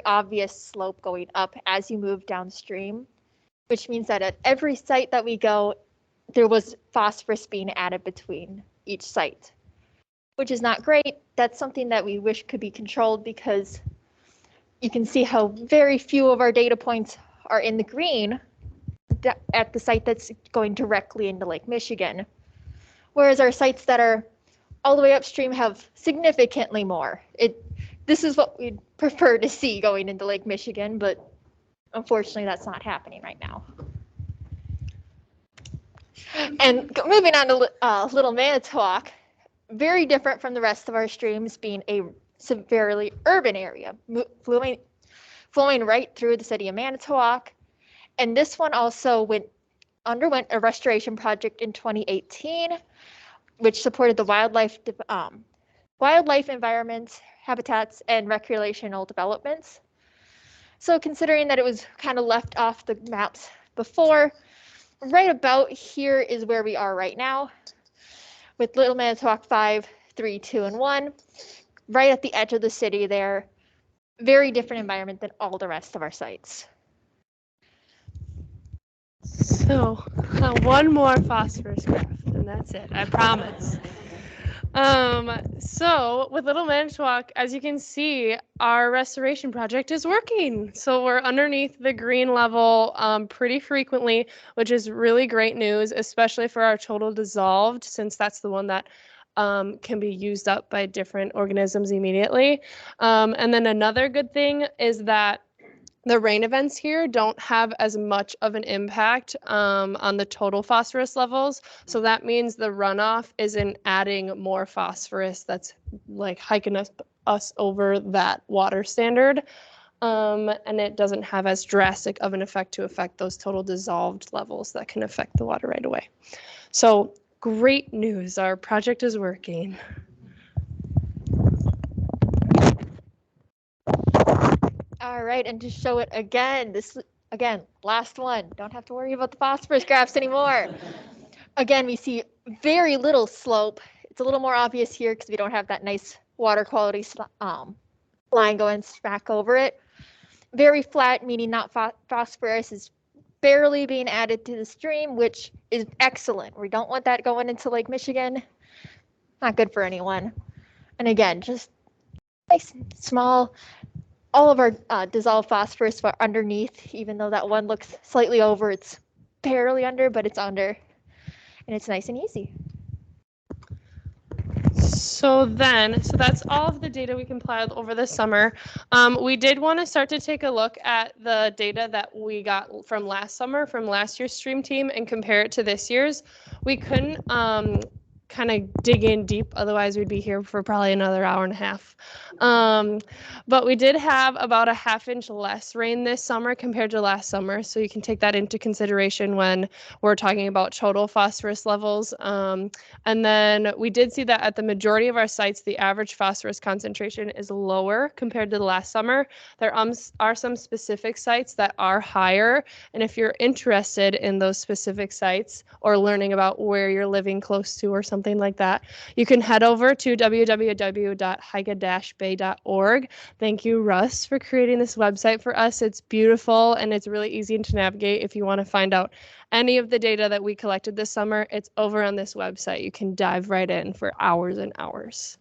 obvious slope going up as you move downstream, which means that at every site that we go, there was phosphorus being added between each site, which is not great. That's something that we wish could be controlled, because you can see how very few of our data points are in the green at the site that's going directly into Lake Michigan, whereas our sites that are all the way upstream have significantly more. This is what we'd prefer to see going into Lake Michigan, but unfortunately that's not happening right now. And moving on to Little Manitowoc, very different from the rest of our streams, being a severely urban area, flowing right through the city of Manitowoc. And this one also underwent a restoration project in 2018, which supported the wildlife environments, habitats, and recreational developments. So considering that it was kind of left off the maps before, right about here is where we are right now, with Little Manitowoc 5, 3, 2, and 1, right at the edge of the city there. Very different environment than all the rest of our sites. So one more phosphorus graph, and that's it, I promise. So with Little Manitowoc, as you can see, our restoration project is working. So we're underneath the green level pretty frequently, which is really great news, especially for our total dissolved, since that's the one that can be used up by different organisms immediately. And then another good thing is that the rain events here don't have as much of an impact on the total phosphorus levels. So that means the runoff isn't adding more phosphorus that's like hiking us over that water standard. And it doesn't have as drastic of an effect to affect those total dissolved levels that can affect the water right away. So great news, our project is working. All right, and to show it again, last one. Don't have to worry about the phosphorus graphs anymore. Again, we see very little slope. It's a little more obvious here because we don't have that nice water quality line going back over it. Very flat, meaning not phosphorus is barely being added to the stream, which is excellent. We don't want that going into Lake Michigan. Not good for anyone. And again, just nice, small. All of our dissolved phosphorus are underneath, even though that one looks slightly over, it's barely under, but it's under, and it's nice and easy. So that's all of the data we compiled over the summer. We did want to start to take a look at the data that we got from last summer, from last year's stream team, and compare it to this year's. We couldn't kind of dig in deep, otherwise we'd be here for probably another hour and a half. But we did have about a ½ inch less rain this summer compared to last summer, so you can take that into consideration when we're talking about total phosphorus levels. And then we did see that at the majority of our sites, the average phosphorus concentration is lower compared to the last summer. There are some specific sites that are higher, and if you're interested in those specific sites or learning about where you're living close to or something like that, you can head over to www.higa-bay.org. Thank you, Russ, for creating this website for us. It's beautiful and it's really easy to navigate. If you want to find out any of the data that we collected this summer, it's over on this website. You can dive right in for hours and hours.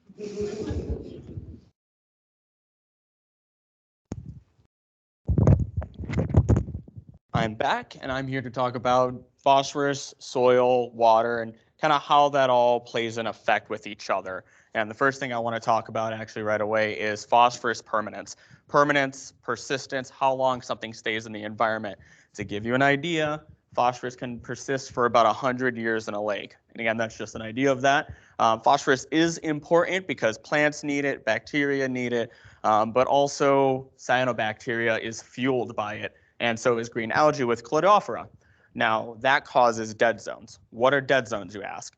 I'm back, and I'm here to talk about phosphorus, soil, water, and kind of how that all plays an effect with each other. And the first thing I want to talk about actually right away is phosphorus permanence. Permanence, persistence, how long something stays in the environment. To give you an idea, phosphorus can persist for about 100 years in a lake. And again, that's just an idea of that. Phosphorus is important because plants need it, bacteria need it, but also cyanobacteria is fueled by it, and so is green algae with Cladophora. Now, that causes dead zones. What are dead zones, you ask?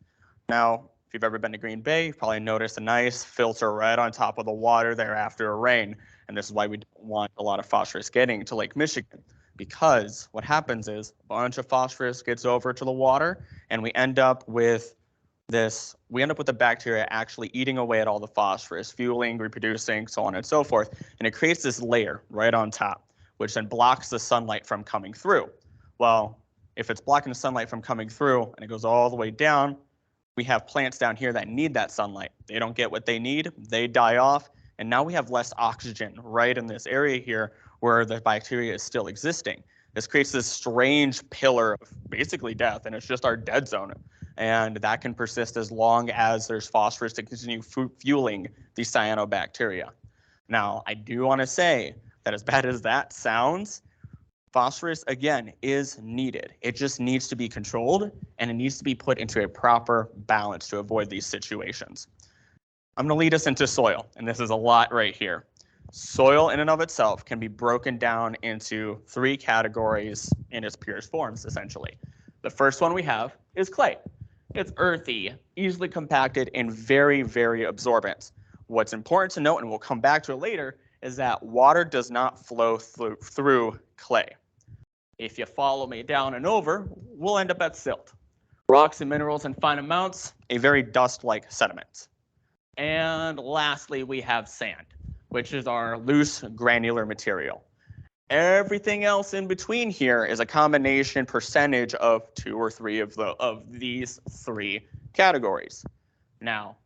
Now, if you've ever been to Green Bay, you've probably noticed a nice filter right on top of the water there after a rain, and this is why we don't want a lot of phosphorus getting to Lake Michigan, because what happens is a bunch of phosphorus gets over to the water, and we end up with the bacteria actually eating away at all the phosphorus, fueling, reproducing, so on and so forth. And it creates this layer right on top, which then blocks the sunlight from coming through. Well, if it's blocking the sunlight from coming through and it goes all the way down, we have plants down here that need that sunlight. They don't get what they need, they die off, and now we have less oxygen right in this area here where the bacteria is still existing. This creates this strange pillar of basically death, and it's just our dead zone. And that can persist as long as there's phosphorus to continue fueling the cyanobacteria. Now, I do want to say that as bad as that sounds, phosphorus, again, is needed. It just needs to be controlled, and it needs to be put into a proper balance to avoid these situations. I'm going to lead us into soil, and this is a lot right here. Soil in and of itself can be broken down into 3 categories in its purest forms, essentially. The first one we have is clay. It's earthy, easily compacted, and very, very absorbent. What's important to note, and we'll come back to it later, is that water does not flow through clay. If you follow me down and over, we'll end up at silt. Rocks and minerals in fine amounts, a very dust-like sediment. And lastly, we have sand, which is our loose granular material. Everything else in between here is a combination percentage of 2 or 3 of these 3 categories. Now,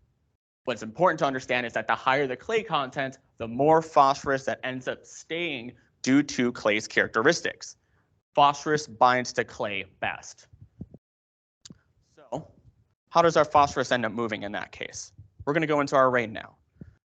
what's important to understand is that the higher the clay content, the more phosphorus that ends up staying due to clay's characteristics. Phosphorus binds to clay best. So, how does our phosphorus end up moving in that case? We're going to go into our rain now.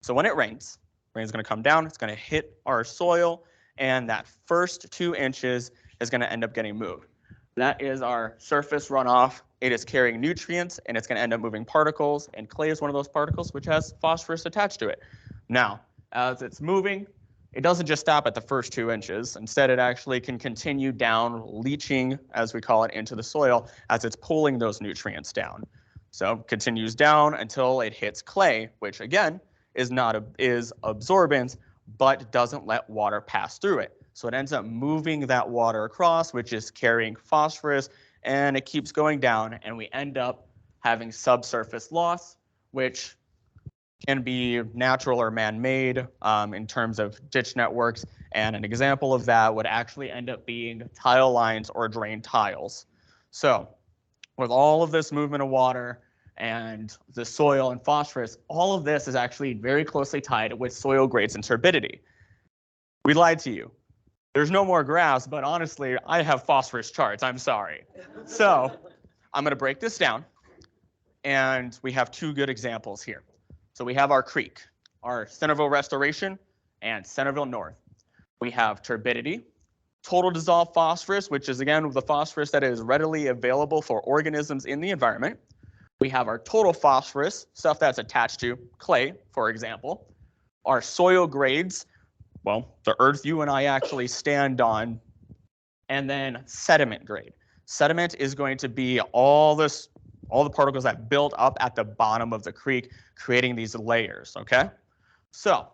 So when it rains, rain's going to come down, it's going to hit our soil, and that first 2 inches is going to end up getting moved. That is our surface runoff. It is carrying nutrients, and it's going to end up moving particles, and clay is one of those particles which has phosphorus attached to it. Now, as it's moving, it doesn't just stop at the first 2 inches. Instead, it actually can continue down, leaching, as we call it, into the soil as it's pulling those nutrients down. So it continues down until it hits clay, which again is absorbent, but doesn't let water pass through it. So it ends up moving that water across, which is carrying phosphorus, and it keeps going down, and we end up having subsurface loss, which can be natural or man-made in terms of ditch networks, and an example of that would actually end up being tile lines or drain tiles. So with all of this movement of water and the soil and phosphorus, all of this is actually very closely tied with soil grades and turbidity. We lied to you. There's no more graphs, but honestly, I have phosphorus charts. I'm sorry. So I'm going to break this down, and we have 2 good examples here. So we have our creek, our Centerville Restoration and Centerville North. We have turbidity, total dissolved phosphorus, which is again the phosphorus that is readily available for organisms in the environment. We have our total phosphorus, stuff that's attached to clay, for example. Our soil grades, well, the earth you and I actually stand on, and then sediment grade. Sediment is going to be all the particles that build up at the bottom of the creek, creating these layers, okay? So,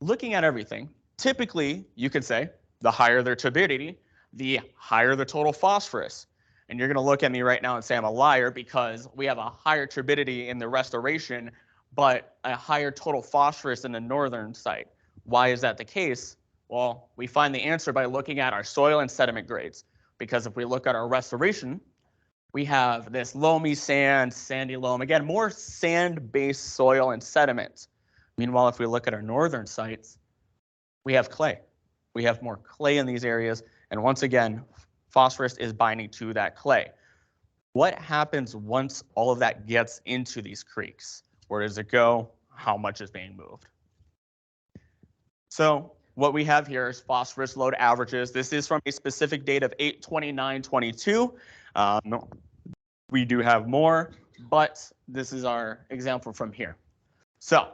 looking at everything, typically you could say the higher their turbidity, the higher the total phosphorus. And you're gonna look at me right now and say I'm a liar because we have a higher turbidity in the restoration, but a higher total phosphorus in the northern site. Why is that the case? Well, we find the answer by looking at our soil and sediment grades. Because if we look at our restoration, we have this loamy sand, sandy loam, again, more sand-based soil and sediment. Meanwhile, if we look at our northern sites, we have clay. We have more clay in these areas, And once again, phosphorus is binding to that clay. What happens once all of that gets into these creeks? Where does it go? How much is being moved? So what we have here is phosphorus load averages. This is from a specific date of 8/29/22. We do have more, but this is our example from here. So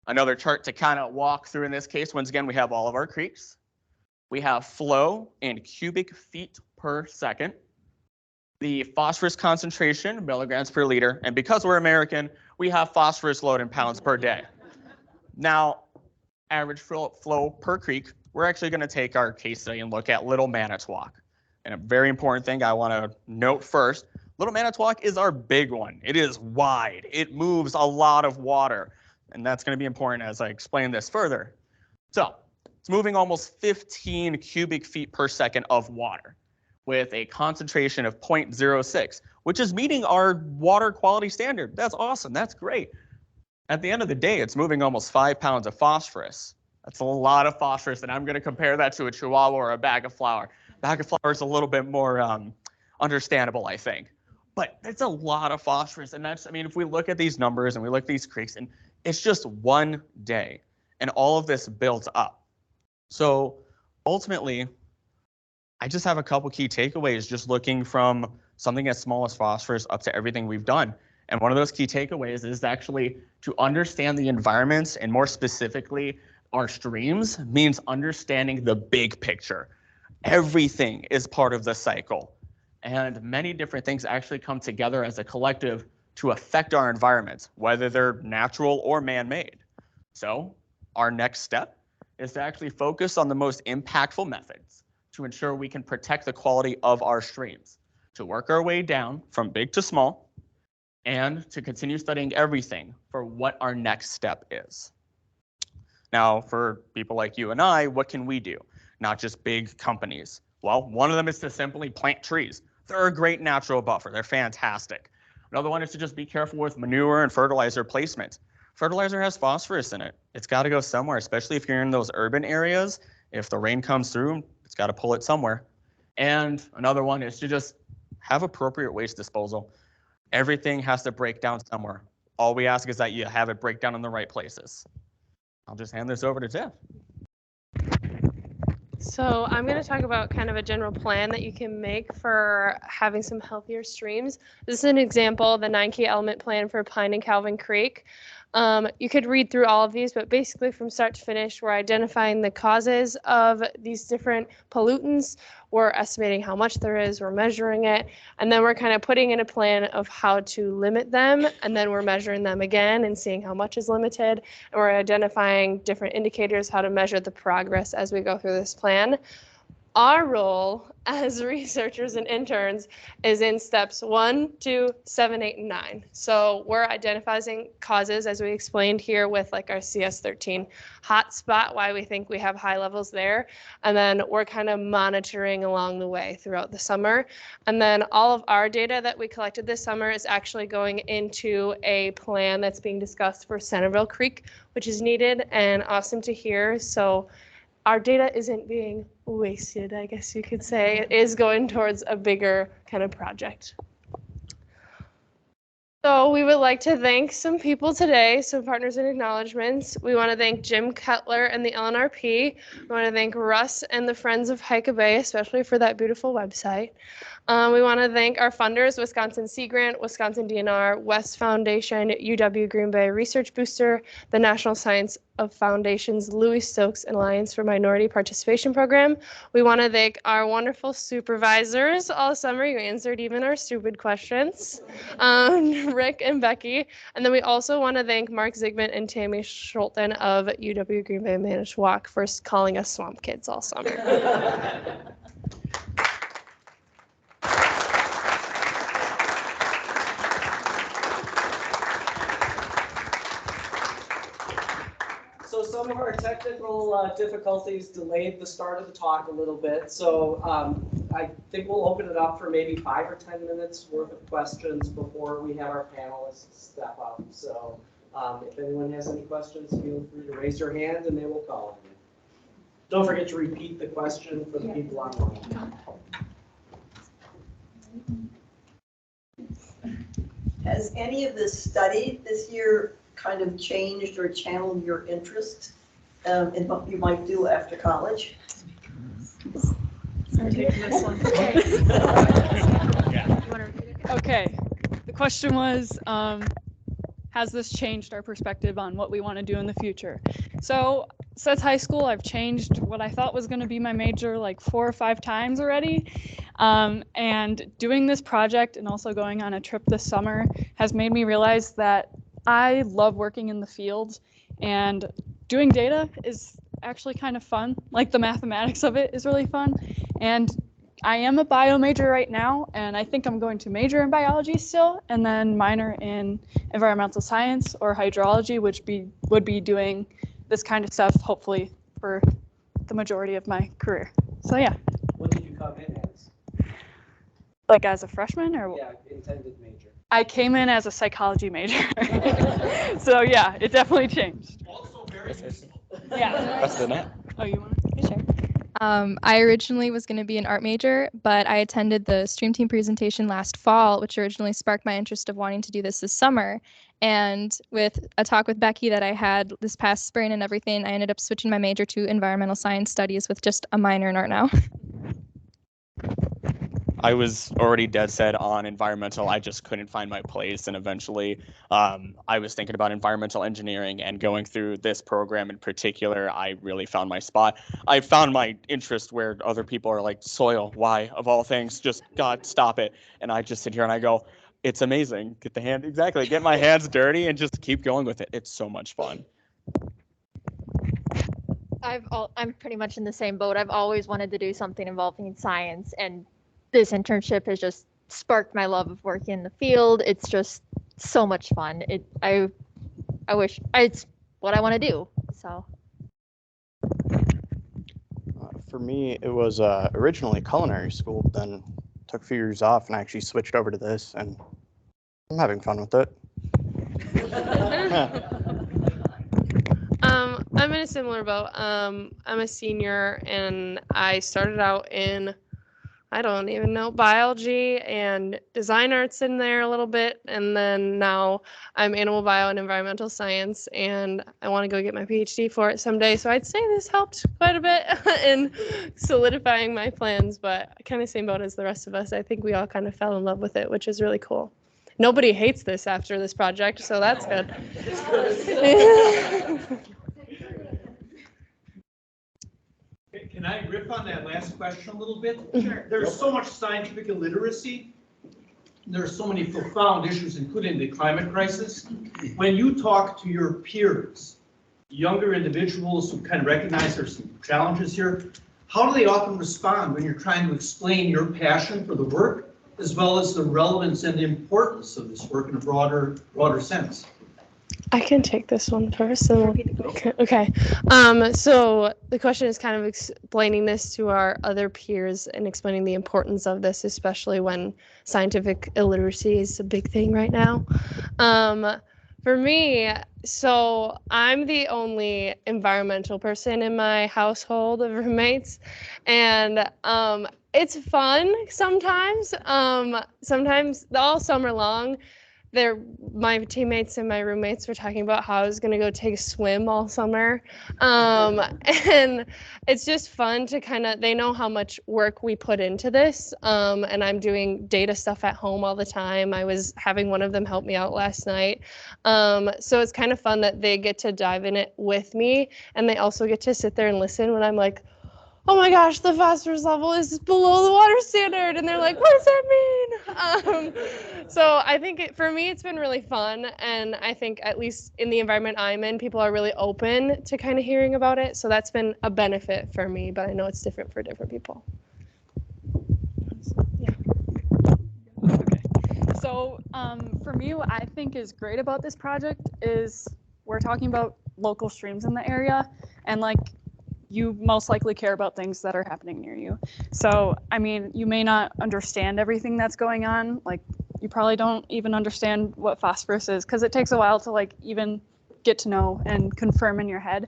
another chart to kind of walk through in this case. Once again, we have all of our creeks. We have flow in cubic feet per second. The phosphorus concentration, milligrams per liter. And because we're American, we have phosphorus load in pounds per day. Now, average flow per creek, we're actually going to take our case study and look at Little Manitowoc. And a very important thing I want to note first, Little Manitowoc is our big one. It is wide. It moves a lot of water. And that's going to be important as I explain this further. So it's moving almost 15 cubic feet per second of water with a concentration of 0.06, which is meeting our water quality standard. That's awesome. That's great. At the end of the day, it's moving almost 5 pounds of phosphorus. That's a lot of phosphorus, and I'm going to compare that to a Chihuahua or a bag of flour. Bag of flour is a little bit more understandable, I think. But it's a lot of phosphorus, and that's, I mean, if we look at these numbers and we look at these creeks, and it's just one day, and all of this builds up. So ultimately, I just have a couple key takeaways just looking from something as small as phosphorus up to everything we've done. And one of those key takeaways is actually to understand the environments, and more specifically, our streams, means understanding the big picture. Everything is part of the cycle. And many different things actually come together as a collective to affect our environments, whether they're natural or man-made. So our next step is to actually focus on the most impactful methods to ensure we can protect the quality of our streams, to work our way down from big to small, and to continue studying everything for what our next step is. Now, for people like you and I, what can we do? Not just big companies. Well, one of them is to simply plant trees. They're a great natural buffer. They're fantastic. Another one is to just be careful with manure and fertilizer placement. Fertilizer has phosphorus in it. It's got to go somewhere, especially if you're in those urban areas. If the rain comes through, it's got to pull it somewhere. And another one is to just have appropriate waste disposal. Everything has to break down somewhere. All we ask is that you have it break down in the right places. I'll just hand this over to Tiff. So I'm going to talk about kind of a general plan that you can make for having some healthier streams. This is an example of the 9 key element plan for Pine and Calvin Creek. You could read through all of these, but basically from start to finish, we're identifying the causes of these different pollutants. We're estimating how much there is, we're measuring it, and then we're kind of putting in a plan of how to limit them, and then we're measuring them again and seeing how much is limited, and we're identifying different indicators how to measure the progress as we go through this plan. Our role as researchers and interns is in steps 1, 2, 7, 8, and 9. So we're identifying causes, as we explained here with like our CS13 hotspot, why we think we have high levels there. And then we're kind of monitoring along the way throughout the summer. And then all of our data that we collected this summer is actually going into a plan that's being discussed for Centerville Creek, which is needed and awesome to hear. So our data isn't being wasted, I guess you could say. It is going towards a bigger kind of project. So we would like to thank some people today, some partners and acknowledgements. We want to thank Jim Cutler and the LNRP. We want to thank Russ and the Friends of Hike Bay, especially for that beautiful website. We want to thank our funders, Wisconsin Sea Grant, Wisconsin DNR, West Foundation, UW Green Bay Research Booster, the National Science of Foundation's Louis Stokes and Alliance for Minority Participation Program. We want to thank our wonderful supervisors all summer. You answered even our stupid questions, Rick and Becky. And then we also want to thank Mark Zigman and Tammy Schulten of UW Green Bay Manitowoc for calling us swamp kids all summer. So some of our technical difficulties delayed the start of the talk a little bit. So I think we'll open it up for maybe 5 or 10 minutes worth of questions before we have our panelists step up. So if anyone has any questions, feel free to raise your hand and they will call on you. Don't forget to repeat the question for the people online. Has any of this study this year kind of changed or channeled your interest in what you might do after college? Okay, the question was, has this changed our perspective on what we want to do in the future? So since high school, I've changed what I thought was going to be my major like 4 or 5 times already. And doing this project and also going on a trip this summer has made me realize that I love working in the field, and doing data is actually kind of fun. Like the mathematics of it is really fun. And I am a bio major right now, and I think I'm going to major in biology still, and then minor in environmental science or hydrology, which would be doing this kind of stuff hopefully for the majority of my career. So yeah. What did you come in as? Like as a freshman or? Yeah, intended major. I came in as a psychology major. So yeah, it definitely changed. Also very useful. Yeah. Rest of the net. Oh, you want to? Sure. I originally was going to be an art major, but I attended the Stream Team presentation last fall, which originally sparked my interest of wanting to do this summer. And with a talk with Becky that I had this past spring and everything, I ended up switching my major to environmental science studies with just a minor in art now. I was already dead set on environmental. I just couldn't find my place. And eventually I was thinking about environmental engineering, and going through this program in particular, I really found my spot. I found my interest where other people are like, soil, why? Of all things, just God, stop it. And I just sit here and I go, it's amazing. Get my hands dirty and just keep going with it. It's so much fun. I'm pretty much in the same boat. I've always wanted to do something involving science, and this internship has just sparked my love of working in the field. It's just so much fun. I wish it's what I want to do. So For me, it was originally culinary school, then took a few years off and I actually switched over to this, and I'm having fun with it. I'm in a similar boat. I'm a senior, and I started out in, I don't even know, biology and design arts in there a little bit, and then now I'm animal bio and environmental science, and I want to go get my PhD for it someday. So I'd say this helped quite a bit in solidifying my plans, but kind of same boat as the rest of us. I think we all kind of fell in love with it, which is really cool. Nobody hates this after this project, so that's good. Can I riff on that last question a little bit? Sure. There's so much scientific illiteracy. There are so many profound issues, including the climate crisis. When you talk to your peers, younger individuals who kind of recognize there's some challenges here, how do they often respond when you're trying to explain your passion for the work, as well as the relevance and the importance of this work in a broader sense? I can take this one first. Okay. So the question is kind of explaining this to our other peers and explaining the importance of this, especially when scientific illiteracy is a big thing right now. For me, so I'm the only environmental person in my household of roommates, and it's fun sometimes. Sometimes all summer long, my teammates and my roommates were talking about how I was going to go take a swim all summer. And it's just fun to they know how much work we put into this. And I'm doing data stuff at home all the time. I was having one of them help me out last night. So it's kind of fun that they get to dive in it with me. And they also get to sit there and listen when I'm like, oh my gosh, the phosphorus level is below the water standard. And they're like, what does that mean? So I think for me, it's been really fun. And I think at least in the environment I'm in, people are really open to kind of hearing about it. So that's been a benefit for me, but I know it's different for different people. Yeah. Okay. So for me, what I think is great about this project is we're talking about local streams in the area, and you most likely care about things that are happening near you. So, I mean, you may not understand everything that's going on. You probably don't even understand what phosphorus is, because it takes a while to even get to know and confirm in your head.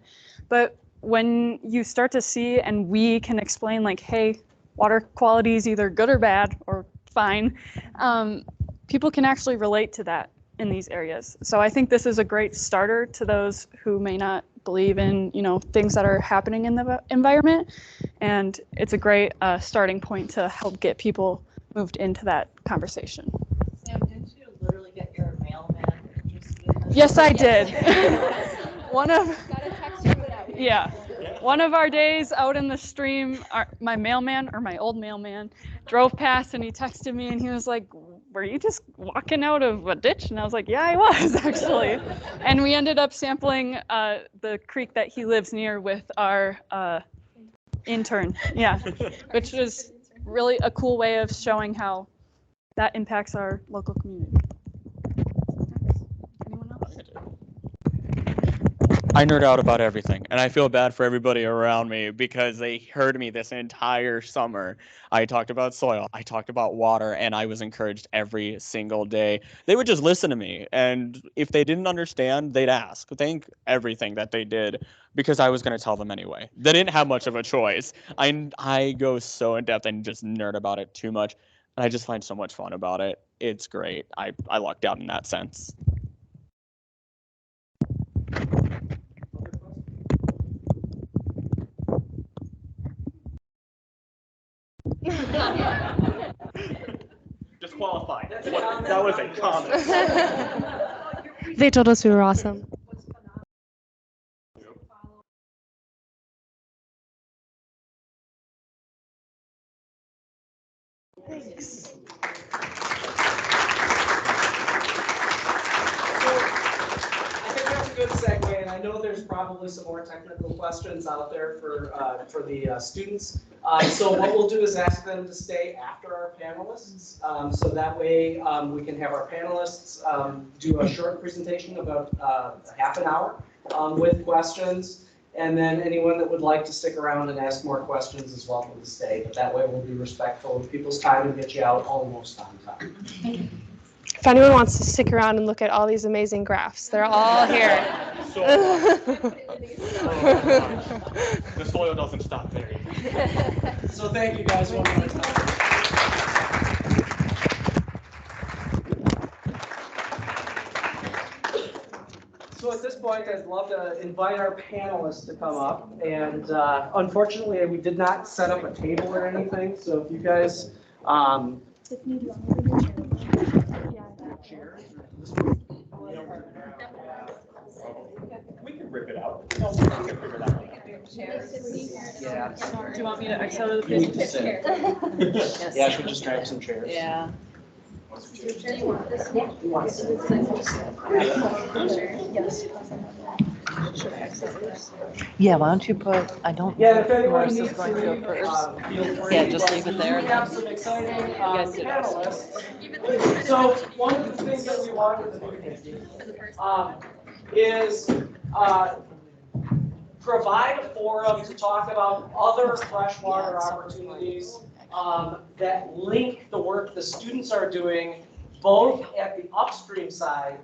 But when you start to see and we can explain like, hey, water quality is either good or bad or fine, people can actually relate to that in these areas. So I think this is a great starter to those who may not believe in, things that are happening in the environment. And it's a great starting point to help get people moved into that conversation. Sam, didn't you literally get your mailman interested in this? Yes, I did. One of our days out in the stream, my old mailman, drove past and he texted me and he was like, "Were you just walking out of a ditch?" And I was like, "Yeah, I was actually." And we ended up sampling the creek that he lives near with our intern. Yeah, which was really a cool way of showing how that impacts our local community. Anyone else? I nerd out about everything, and I feel bad for everybody around me because they heard me this entire summer. I talked about soil, I talked about water, and I was encouraged every single day. They would just listen to me, and if they didn't understand, they'd ask. Thank everything that they did because I was going to tell them anyway. They didn't have much of a choice. I go so in depth and just nerd about it too much, and I just find so much fun about it. It's great. I lucked out in that sense. Disqualified. That was a comment. They told us we were awesome. Thanks. I think that's a good segue, and I know there's probably some more technical questions out there for the students. So what we'll do is ask them to stay after our panelists, so that way we can have our panelists do a short presentation, about half an hour, with questions, and then anyone that would like to stick around and ask more questions is welcome to stay. But that way we'll be respectful of people's time and get you out almost on time. If anyone wants to stick around and look at all these amazing graphs, they're all here. The soil doesn't stop there. So thank you guys one more time. So at this point, I'd love to invite our panelists to come up. And unfortunately, we did not set up a table or anything. So if you guys We can rip it out. We can figure it out. Yeah. Do you want me to X out of the You need to presentation? sit. Yeah, I should just grab some chairs. Yeah. Yeah, why don't you put, I don't Yeah, know if if anyone Morris needs is to going to go leave, first. feel free. Yeah, just leave it there. We have some exciting guys did panelists. So one of the things that we wanted to do is provide a forum to talk about other freshwater opportunities that link the work the students are doing both at the upstream side